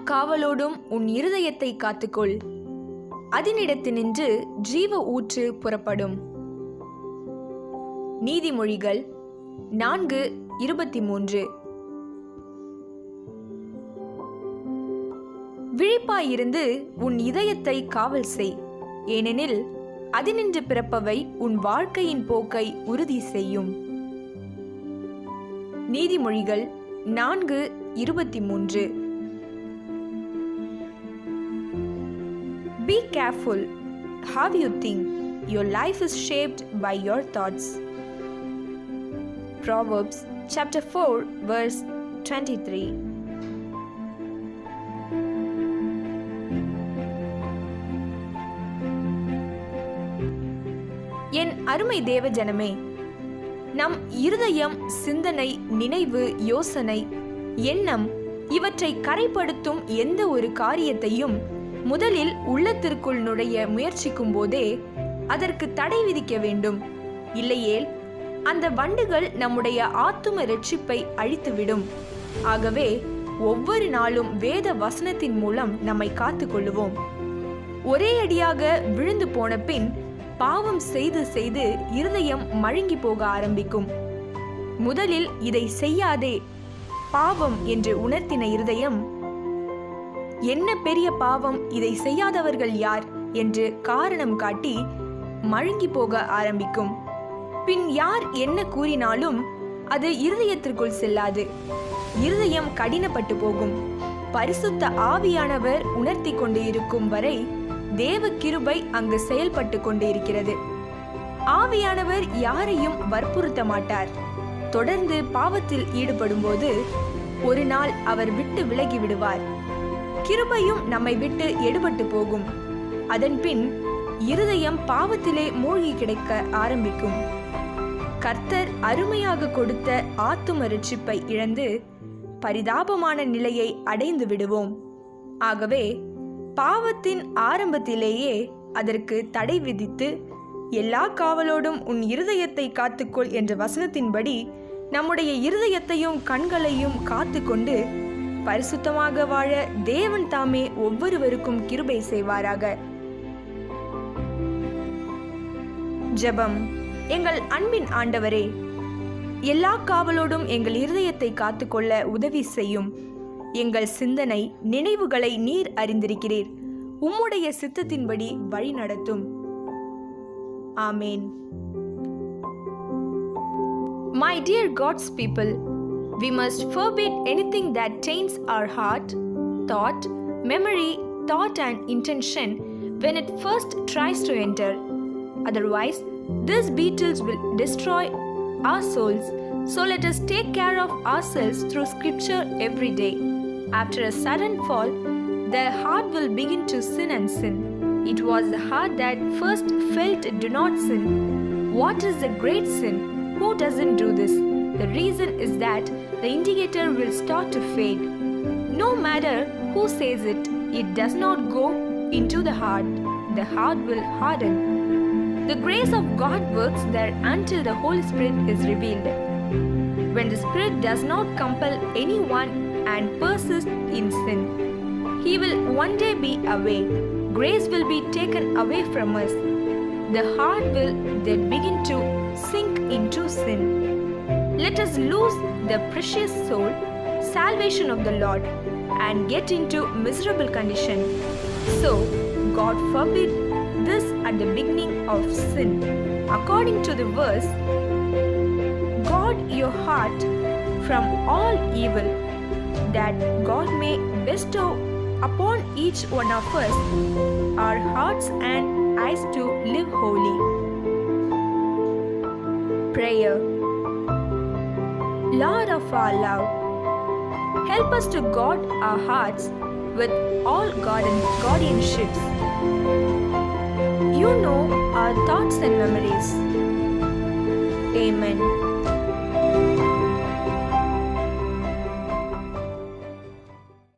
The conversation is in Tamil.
காவலோடும் உன் இருதயத்தை காத்துக்கொள், அதனிடத்தினின்று ஜீவ ஊற்று புறப்படும். நீதிமொழிகள் 4:23. விழிப்பாயிருந்து உன் இதயத்தை காவல் செய், ஏனெனில் அதினின்று பிறப்பவை உன் வாழ்க்கையின் போக்கை உறுதி செய்யும். நீதிமொழிகள் 4:23. Be careful how you think. Your life is shaped by your thoughts. Proverbs chapter 4 verse 23. என் அருமை தேவ ஜனமே, நம் இருதயம், சிந்தனை, நினைவு, யோசனை, எண்ணம் இவற்றை கரைப்படுத்தும் எந்த ஒரு காரியத்தையும் முதலில் உள்ளத்திற்குள் நுழைய முயற்சிக்கும் போதே அதற்கு தடை விதிக்க வேண்டும். இல்லையேல் அந்த வண்டுகள் நம்முடைய ஆத்தும இரட்சிப்பை அழித்துவிடும். ஆகவே ஒவ்வொரு நாளும் வேத வசனத்தின் மூலம் நம்மை காத்து கொள்ளுவோம். ஒரே அடியாக விழுந்து போன பின் பாவம் செய்து செய்து இருதயம் மழுங்கி போக ஆரம்பிக்கும். முதலில் இதை செய்யாதே, பாவம் என்று உணர்த்தின இருதயம், என்ன பெரிய பாவம், இதை செய்யாதவர்கள் யார் என்று காரணம் காட்டி மழுங்கி போக ஆரம்பிக்கும். பின் யார் என்ன கூறினாலும் அது இருதயத்திற்குள் செல்லாது. இருதயம் கடினப்பட்டு போகும். பரிசுத்த ஆவியானவர் உணர்த்தி கொண்டு இருக்கும் வரை தேவ கிருபை அங்கு செயல்பட்டு கொண்டு இருக்கிறது. ஆவியானவர் யாரையும் வற்புறுத்த மாட்டார். தொடர்ந்து பாவத்தில் ஈடுபடும் போது ஒரு நாள் அவர் விட்டு விலகி விடுவார். கிருபையும் நம்மை விட்டு எடுபட்டு போகும். அதன் பின் இருதயம் பாவத்திலே மூழ்கி கிடக்க ஆரம்பிக்கும். கர்த்தர் அருமையாக கொடுத்த ஆத்தும இரட்சிப்பை இழந்து பரிதாபமான நிலையை அடைந்து விடுவோம். ஆகவே பாவத்தின் ஆரம்பத்திலேயே அதற்கு தடை விதித்து எல்லா காவலோடும் உன் இருதயத்தை காத்துக்கொள் என்ற வசனத்தின்படி நம்முடைய இருதயத்தையும் கண்களையும் காத்துக்கொண்டு பரிசுத்தமாக வாழ தேவன் தாமே ஒவ்வொருவருக்கும் கிருபை செய்வாராக. ஜெபம். எங்கள் அன்பின் ஆண்டவரே, எல்லா காவலோடும் எங்கள் இருதயத்தை காத்துக்கொள்ள உதவி செய்யும். எங்கள் சிந்தனை, நினைவுகளை நீர் அறிந்திருக்கிறீர். உம்முடைய சித்தத்தின்படி வழி நடத்தும். ஆமேன். My dear God's people, we must forbid anything that taints our heart, thought, memory, thought and intention when it first tries to enter. Otherwise, these beetles will destroy our souls. So let us take care of ourselves through scripture every day. After a sudden fall, the heart will begin to sin and sin. It was the heart that first felt do not sin. What is the great sin? Who doesn't do this? The reason is that the indicator will start to fade. No matter who says it, it does not go into the heart. The heart will harden. The grace of God works there until the Holy Spirit is revealed. When the Spirit does not compel anyone and persist in sin, he will one day be away. Grace will be taken away from us. The heart will then begin to sink into sin. Let us lose the precious soul, salvation of the Lord, and get into miserable condition. So, God forbid this at the beginning of sin. According to the verse, guard your heart from all evil, that God may bestow upon each one of us our hearts and eyes to live holy. Prayer. Lord of our love, help us to guard our hearts with all guardianships. You know our thoughts and memories. Amen.